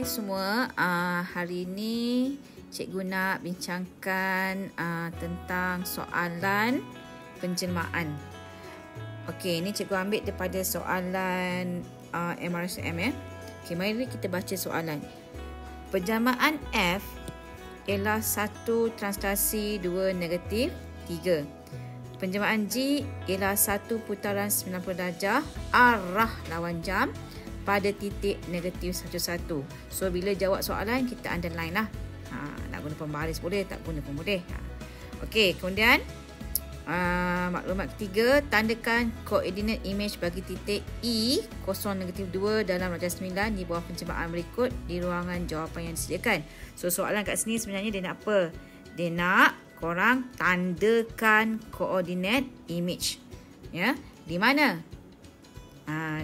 Hai semua, hari ini cikgu nak bincangkan tentang soalan penjelmaan. Okey, ini cikgu ambil daripada soalan MRSM ya. Okey, mari kita baca soalan. Penjelmaan F ialah 1 translasi 2 negatif 3. Penjelmaan G ialah 1 putaran 90 darjah arah lawan jam pada titik negatif 11. So bila jawab soalan kita underline lah. Nak guna pembaris boleh, tak guna pun boleh. Okey, kemudian maklumat ketiga, tandakan koordinat imej bagi titik E 0 negatif 2 dalam darjah 9 di bawah penjelmaan berikut di ruangan jawapan yang disediakan. So soalan kat sini sebenarnya dia nak apa? Dia nak korang tandakan koordinat imej. Ya, di mana?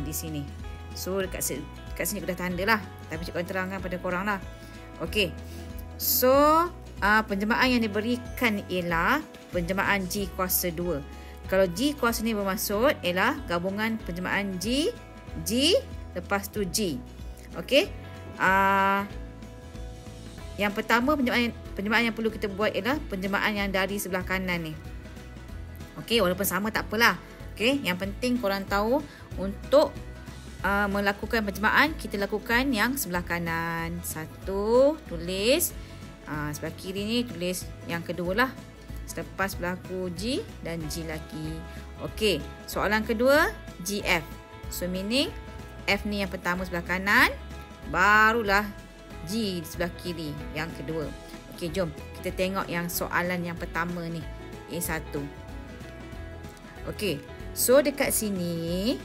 Di sini. So dekat sini aku dah tanda lah. Tapi cikgu akan terangkan pada korang lah. Okey. So penjelmaan yang diberikan ialah penjelmaan G kuasa 2. Kalau G kuasa ni bermaksud ialah gabungan penjelmaan G lepas tu G. Okey. Yang pertama penjelmaan yang perlu kita buat ialah penjelmaan yang dari sebelah kanan ni. Okey, walaupun sama tak apalah. Okey, yang penting korang tahu untuk melakukan penjelmaan, kita lakukan yang sebelah kanan. 1 tulis, sebelah kiri ni tulis yang kedua lah. Selepas berlaku G dan G lagi. Okey, soalan kedua GF. So meaning F ni yang pertama sebelah kanan, barulah G di sebelah kiri yang kedua. Okey, jom kita tengok yang soalan yang pertama ni, A1. Okey, so dekat sini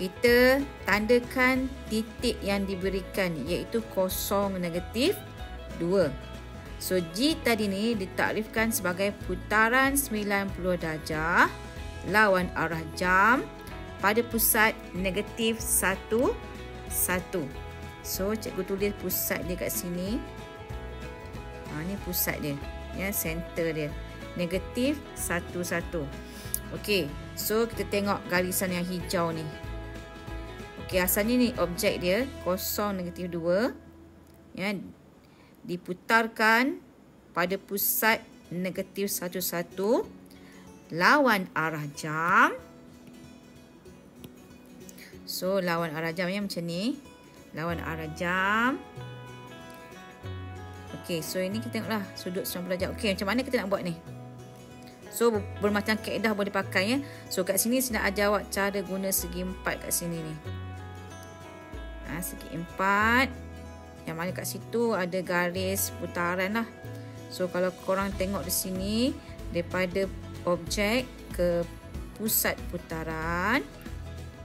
kita tandakan titik yang diberikan iaitu 0 negatif 2. So G tadi ni ditakrifkan sebagai putaran 90 darjah lawan arah jam pada pusat negatif 1, 1. So cikgu tulis pusat dia kat sini. Ni pusat dia. Ya, center dia. Negatif 1, 1. Okey, so kita tengok garisan yang hijau ni. Okey, asalnya ni objek dia 0 negatif 2 ya, diputarkan pada pusat negatif 1, 1 lawan arah jam. So lawan arah jam ya, macam ni. Lawan arah jam. Okey, so ini kita tengoklah sudut 90 darjah. Okey, macam mana kita nak buat ni? So bermacam kaedah boleh pakai ya. So kat sini saya nak ajar awak cara guna segi 4 kat sini ni. Segi 4 yang mana kat situ ada garis putaran lah. So kalau korang tengok di sini, daripada objek ke pusat putaran,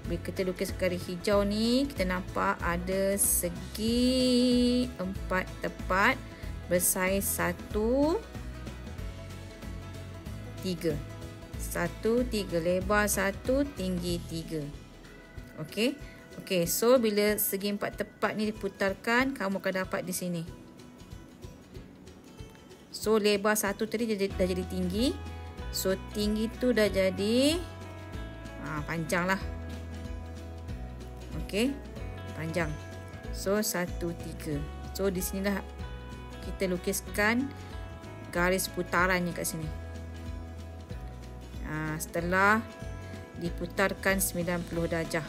bila kita lukis garis hijau ni, kita nampak ada segi 4 tepat bersaiz 1, 3. 1, 3, lebar 1, tinggi 3. Okey. Okey, so bila segi 4 tepat ni diputarkan, kamu akan dapat di sini. So lebar 1 tadi dah jadi tinggi. So tinggi tu dah jadi panjang lah. Okey, panjang. So 1, 3. So di sinilah kita lukiskan garis putarannya kat sini. Setelah diputarkan 90 darjah.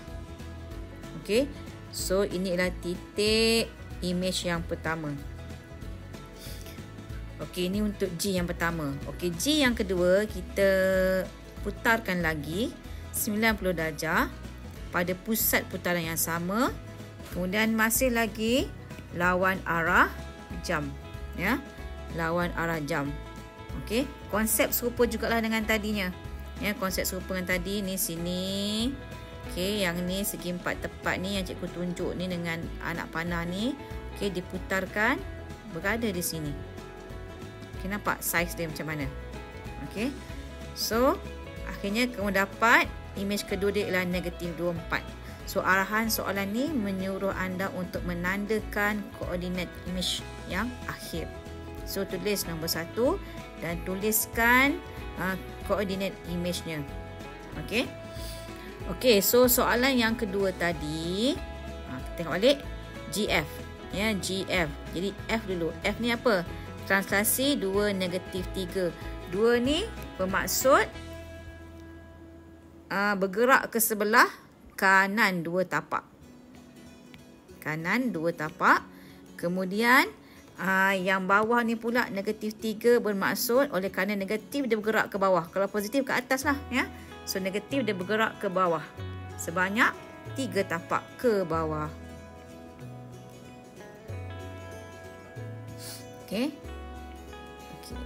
Okey, so ini adalah titik imej yang pertama. Okey, ini untuk G yang pertama. Okey, G yang kedua kita putarkan lagi 90 darjah pada pusat putaran yang sama. Kemudian masih lagi lawan arah jam. Ya, lawan arah jam. Okey, konsep serupa jugalah dengan tadinya. Ya, konsep serupa dengan tadi ni sini. Okey, yang ni segi 4 tepat ni yang cikgu tunjuk ni dengan anak panah ni. Okey, diputarkan berada di sini. Okey, nampak saiz dia macam mana? Okey. So, akhirnya kamu dapat imej kedua dia ialah negatif 24. So, arahan soalan ni menyuruh anda untuk menandakan koordinat imej yang akhir. So, tulis nombor 1 dan tuliskan koordinat imejnya. Okey. Okey, so soalan yang kedua tadi, kita tengok balik GF. Ya, GF. Jadi F dulu. F ni apa? Translasi 2 negatif 3. 2 ni bermaksud bergerak ke sebelah kanan 2 tapak. Kanan 2 tapak. Kemudian yang bawah ni pula negatif 3 bermaksud oleh kerana negatif dia bergerak ke bawah. Kalau positif ke atas lah. Ya. So negatif dia bergerak ke bawah. Sebanyak 3 tapak ke bawah. Okey.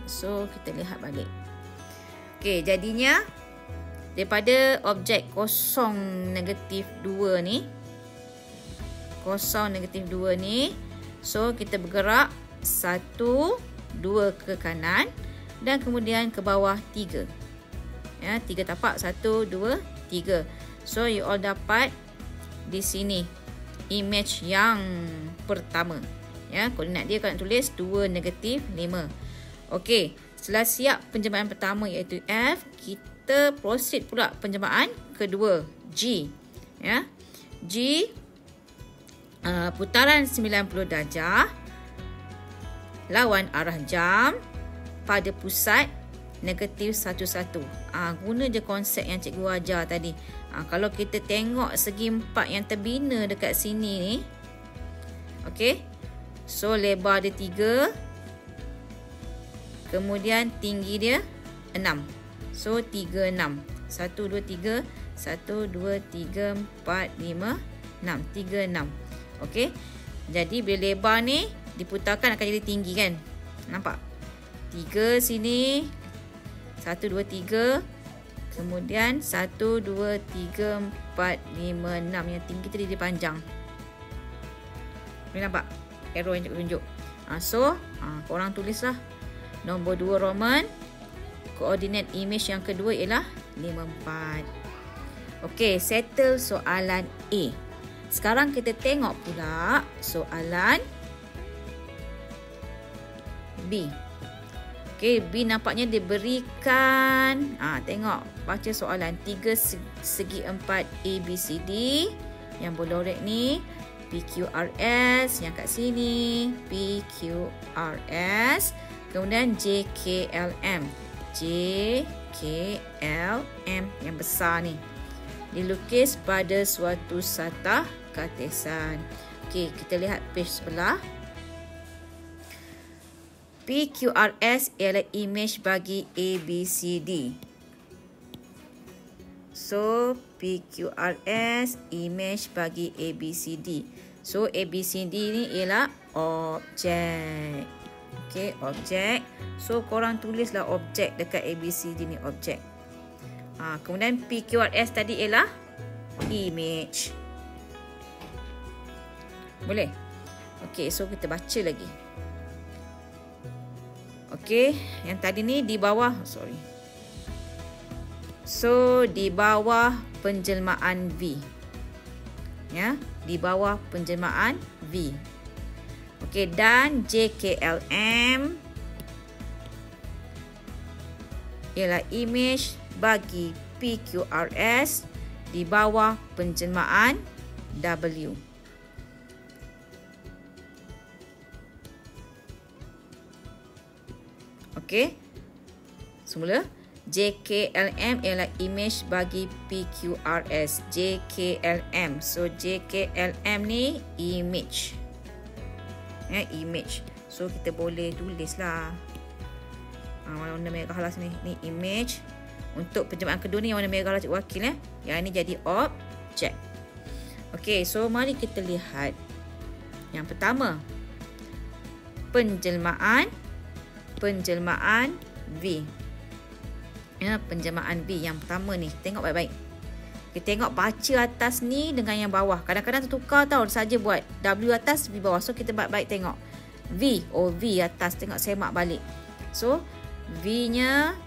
So kita lihat balik. Okey, jadinya daripada objek kosong negatif 2 ni. Kosong negatif 2 ni. So kita bergerak 1, 2 ke kanan. Dan kemudian ke bawah 3. Ya, 3 tapak. 1, 2, 3. So you all dapat di sini image yang pertama. Ya, koordinat dia kalau nak tulis 2 negatif 5. Okey, setelah siap penjelmaan pertama iaitu F, kita proceed pula penjelmaan kedua G. Ya. G putaran 90 darjah lawan arah jam pada pusat negatif 11. Guna je konsep yang cikgu ajar tadi. Kalau kita tengok segi 4 yang terbina dekat sini ni. Okey. So lebar dia 3. Kemudian tinggi dia 6. So 3, 6. 1, 2, 3. 1, 2, 3, 4, 5, 6. 3, 6. Okey. Jadi bila lebar ni diputarkan akan jadi tinggi kan. Nampak? 3 sini. 1, 2, 3. Kemudian 1, 2, 3, 4, 5, 6. Yang tinggi tadi dia panjang. Boleh nampak? Arrow yang cikgu tunjuk. So, korang tulislah. Nombor 2 Roman. Koordinat image yang kedua ialah 54. Okey, settle soalan A. Sekarang kita tengok pula soalan B. Okey, B nampaknya diberikan. Tengok, baca soalan 3 segi 4 ABCD. Yang berlorek ni PQRS yang kat sini. PQRS. Kemudian JKLM. JKLM yang besar ni. Dilukis pada suatu satah kartesan. Okey, kita lihat page sebelah. PQRS ialah image bagi ABCD. So, PQRS image bagi ABCD. So, ABCD ni ialah objek. Okey, objek. So, korang tulislah objek dekat ABCD ni, objek. Kemudian PQRS tadi ialah image. Boleh? Okey, so kita baca lagi. Okey, yang tadi ni di bawah, sorry. So, di bawah penjelmaan V. Ya, di bawah penjelmaan V. Okey, dan JKLM ialah image bagi PQRS di bawah penjelmaan W. Okey. Semula, JKLM ialah image bagi PQRS. JKLM. So, JKLM ni image. Ya, image. So, kita boleh tulislah. Warna merah lah sini. Ni image. Untuk penjelmaan kedua ni yang warna merah lah cikgu wakil. Yang ini jadi objek. Okey, so mari kita lihat. Yang pertama. Penjelmaan V. Ya, penjelmaan V yang pertama ni. Tengok baik-baik. Kita tengok baca atas ni dengan yang bawah. Kadang-kadang tertukar tau. Saja buat W atas, V bawah. So, kita baik-baik tengok. V. Oh, V atas. Tengok semak balik. So, V-nya.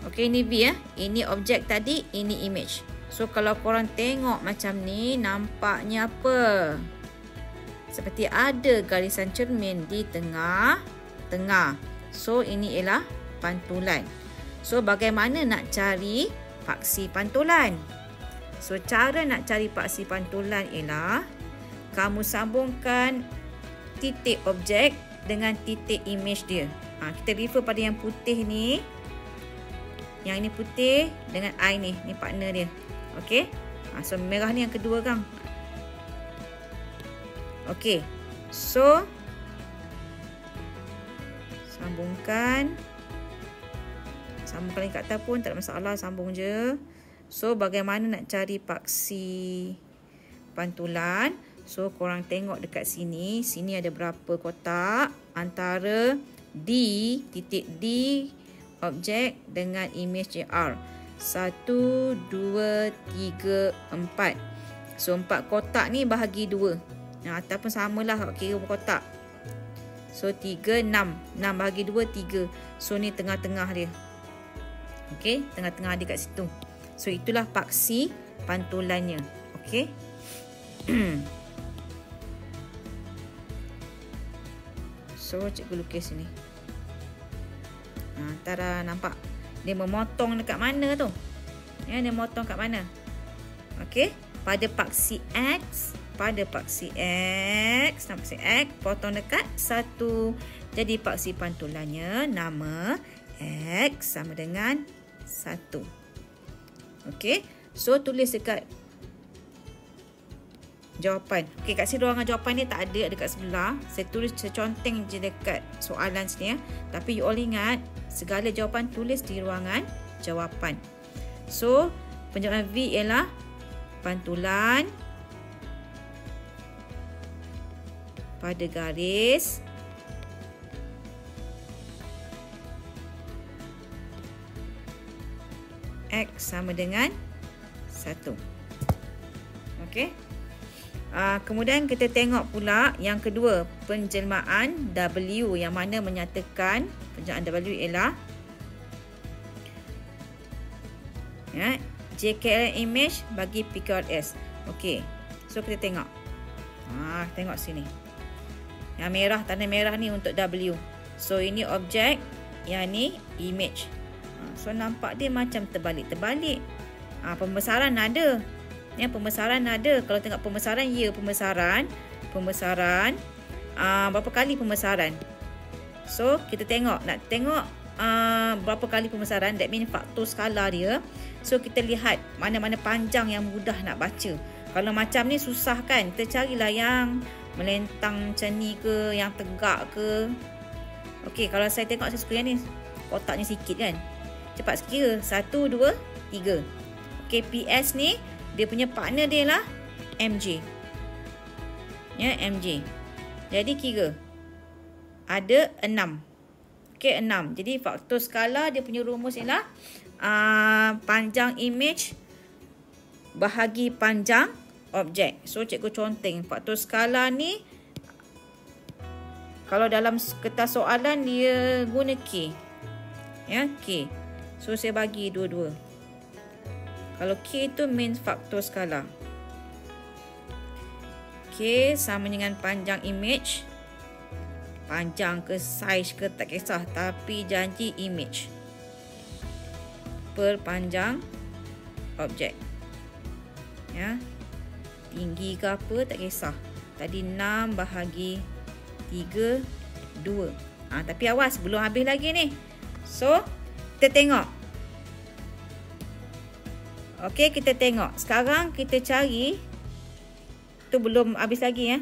Okey, ini V ya. Ini objek tadi. Ini image. So, kalau korang tengok macam ni. Nampaknya apa? Seperti ada garisan cermin di tengah. So, ini ialah pantulan. So, bagaimana nak cari paksi pantulan? So, cara nak cari paksi pantulan ialah kamu sambungkan titik objek dengan titik image dia. Kita refer pada yang putih ni. Yang ini putih dengan I ni. Ni partner dia. Okey. So, merah ni yang kedua kan. Okey. So, sambungkan. Sambungkan kat atas pun tak ada masalah. Sambung je. So, bagaimana nak cari paksi pantulan? So, korang tengok dekat sini. Sini ada berapa kotak. Antara D, titik D, objek dengan image JR. 1, 2, 3, 4. So, 4 kotak ni bahagi 2. Ataupun samalah kalau kira kotak. So, 3, 6. 6 bahagi 2, 3. So, ni tengah-tengah dia. Okey, tengah-tengah dia kat situ. So, itulah paksi pantulannya. Okey. So, cikgu lukis sini. Tara, nampak? Dia memotong dekat mana tu? Ya, dia memotong kat mana? Okey. Pada paksi X. Pada paksi X. Paksi X. Potong dekat 1. Jadi, paksi pantulannya nama X sama dengan 1. Okey. So, tulis dekat jawapan. Okey, kat sini ruangan jawapan ni tak ada dekat sebelah. Saya tulis seconteng je dekat soalan sini ya. Tapi you all ingat, segala jawapan tulis di ruangan jawapan. So, penjawapan V ialah pantulan pada garis X sama dengan 1. Okey. Kemudian kita tengok pula yang kedua, penjelmaan W yang mana menyatakan penjelmaan W ialah JKL image bagi PQRS. Okey. So kita tengok. Tengok sini. Yang merah, tanda merah ni untuk W. So ini objek, yang ni image. So nampak dia macam terbalik-terbalik. Pembesaran ada. Ya, pembesaran ada. Kalau tengok pembesaran, ya pembesaran. Pembesaran. Berapa kali pembesaran? So, kita tengok. Nak tengok berapa kali pembesaran. That means faktor skala dia. So, kita lihat mana-mana panjang yang mudah nak baca. Kalau macam ni susah kan? Kita carilah yang melentang macam ni ke, yang tegak ke. Okey, kalau saya tengok saya suka yang ni. Kotaknya sikit kan? Cepat kira. 1, 2, 3. Okey, PS ni dia punya partner dia lah MJ. Ya, MJ. Jadi kira. Ada 6. Okey, 6. Jadi faktor skala dia punya rumus ialah panjang image bahagi panjang objek. So, cikgu conteng. Faktor skala ni kalau dalam kertas soalan dia guna K. Ya, K. So, saya bagi dua-dua. Kalau K itu means faktor skala. K sama dengan panjang image. Panjang ke size ke tak kisah. Tapi janji image. Per panjang objek. Ya. Tinggi ke apa tak kisah. Tadi 6 bahagi 3, 2. Tapi awas belum habis lagi ni. So, kita tengok. Okey, kita tengok. Sekarang kita cari. Tu belum habis lagi ya.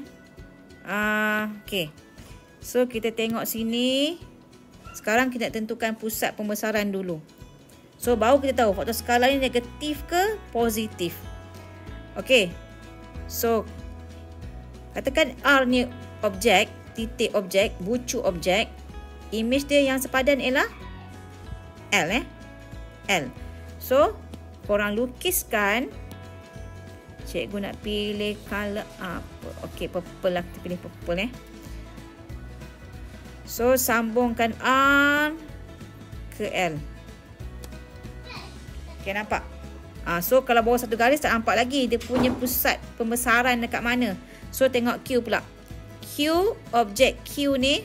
Okey. So, kita tengok sini. Sekarang kita nak tentukan pusat pembesaran dulu. So, baru kita tahu faktor skala ni negatif ke positif. Okey. So, katakan R ni objek, titik objek, bucu objek. Image dia yang sepadan ialah L L. So, korang lukiskan. Cikgu nak pilih color apa? Okey, purple lah. Kita pilih purple So, sambungkan R ke L. Okey, nampak? So, kalau bawah satu garis tak nampak lagi. Dia punya pusat pembesaran dekat mana. So, tengok Q pula. Q, objek Q ni.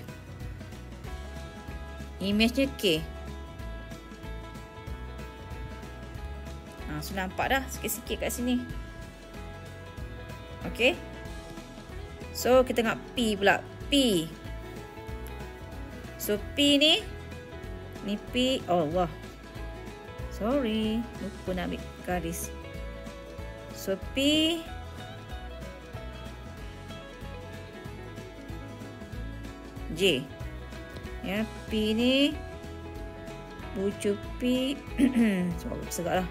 Image dia K. So nampak dah sikit-sikit kat sini. Okey. So kita tengok P pula. P. So P ni P. Oh Allah. Sorry, lupa nak ambil garis. So P. J. Ya, P ni bucu P. Sebab segak lah.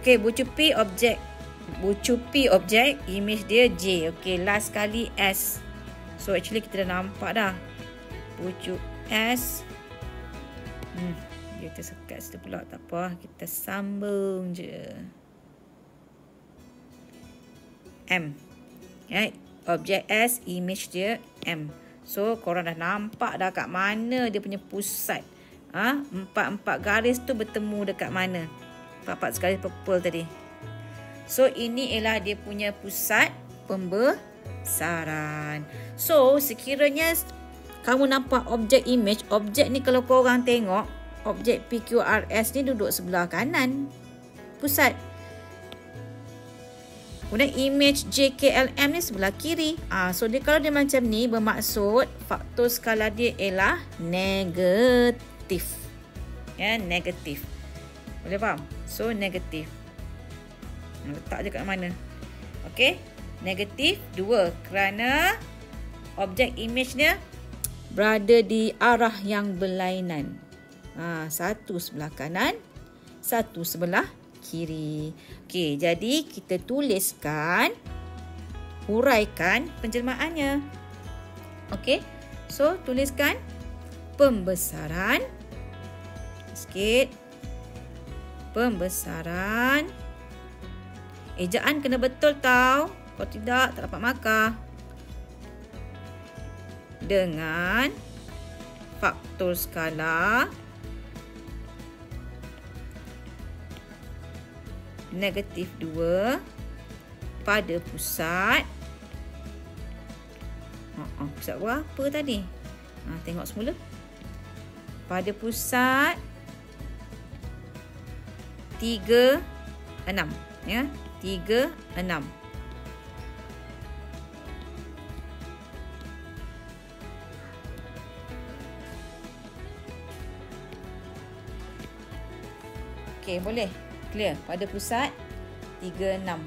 Okey, bucu P objek. Bucu P objek, image dia J. Okey, last kali S. So actually kita dah nampak dah. Bucu S. Dia tersekat situ pula, tak apa. Kita sambung je. M. Ya, objek S, image dia M. So korang dah nampak dah kat mana dia punya pusat. Empat garis tu bertemu dekat mana? Empat garis purple tadi. So ini ialah dia punya pusat pembesaran. So sekiranya kamu nampak objek image, objek ni kalau korang tengok, objek PQRS ni duduk sebelah kanan pusat. Kemudian image JKLM ni sebelah kiri. So dia kalau dia macam ni bermaksud faktor skala dia ialah negatif. Ya, negatif. Boleh faham? So negatif. Letak je kat mana. Okey. Negatif 2 kerana objek image dia berada di arah yang berlainan. Satu sebelah kanan, satu sebelah kiri. Okey, jadi kita tuliskan, huraikan penjelmaannya. Okey. So tuliskan pembesaran. Sikit. Pembesaran. Ejaan kena betul tau. Kalau tidak, tak dapat markah. Dengan faktor skala negatif 2 pada pusat. Pusat berapa tadi? Tengok semula. Pada pusat 3, 6. Ya, 3, 6. Okey, boleh. Clear. Pada pusat 3, 6.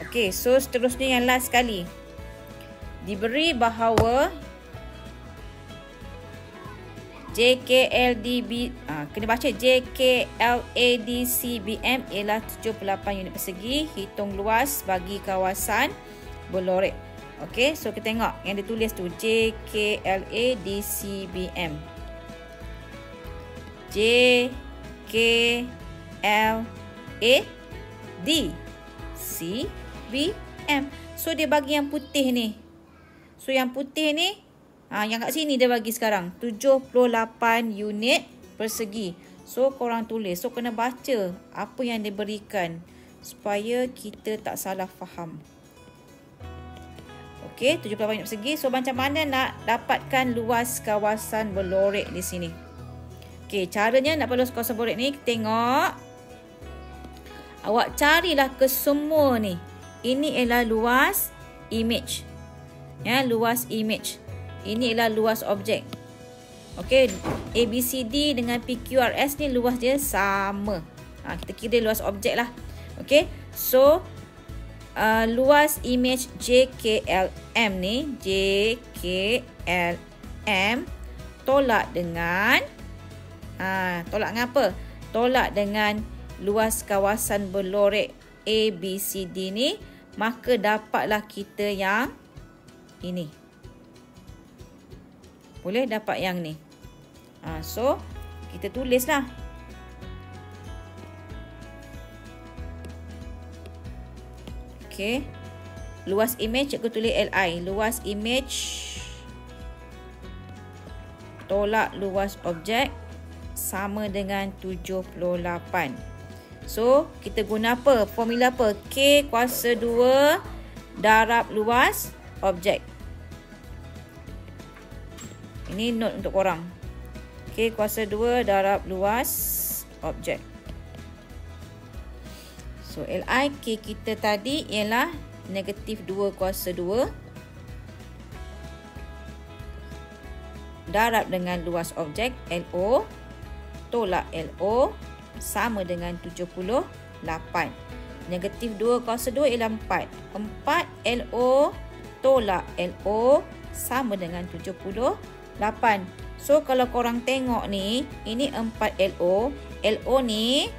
Okey, so seterusnya yang last sekali. Diberi bahawa JKLDB, kena baca JKLADCBM ialah 78 unit persegi. Hitung luas bagi kawasan berlorek. Okey, so kita tengok yang ditulis tu JKLADCBM. JKLADCBM. So dia bagi yang putih ni. So yang putih ni, yang kat sini dia bagi sekarang 78 unit persegi. So korang tulis. So kena baca apa yang diberikan supaya kita tak salah faham. Okey, 78 unit persegi. So macam mana nak dapatkan luas kawasan berlorek di sini? Okey, caranya nak luas kawasan berlorek ni, tengok. Awak carilah ke semua ni. Ini ialah luas image. Ya, luas image. Ini ialah luas objek. Okey, ABCD dengan PQRS ni luas dia sama. Kita kira luas objek lah. Okey, so luas image JKLM ni, JKLM tolak dengan tolak dengan apa? Tolak dengan luas kawasan berlorek ABCD ni, maka dapatlah kita yang ini. Boleh dapat yang ni. So kita tulislah. Okey. Luas image cikgu tulis LI. Luas image tolak luas objek sama dengan 78. So kita guna apa? Formula apa? K kuasa 2 darab luas objek. Ini note untuk korang. K kuasa 2 darab luas objek. So, Li K kita tadi ialah negatif 2 kuasa 2 darab dengan luas objek LO tolak LO sama dengan 78. Negatif 2 kuasa 2 ialah 4. 4 LO tolak LO sama dengan 78. So, kalau korang tengok ni, ini 4 LO. LO ni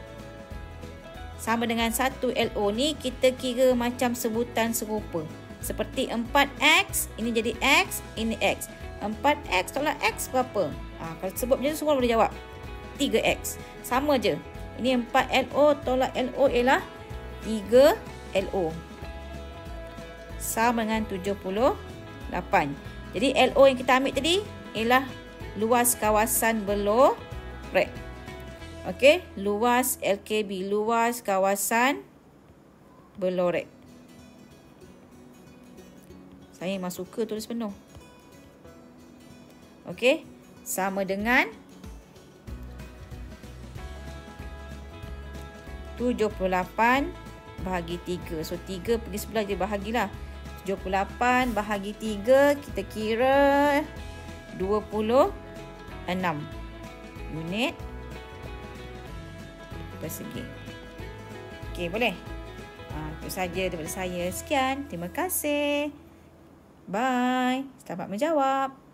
sama dengan 1 LO ni kita kira macam sebutan serupa. Seperti 4X, ini jadi X, ini X. 4X tolak X berapa? Kalau sebut macam tu semua boleh jawab. 3X. Sama je. Ini 4 LO tolak LO ialah 3 LO. Sama dengan 78. Jadi LO yang kita ambil tadi ialah luas kawasan below rek. Okey, luas LKB, luas kawasan below rek. Saya memang suka tulis penuh. Okey, sama dengan 78 bahagi 3. So, 3 pergi sebelah dia bahagilah. 78 bahagi 3, kita kira 26 unit persegi. Okey, boleh? Itu saja daripada saya. Sekian. Terima kasih. Bye. Selamat menjawab.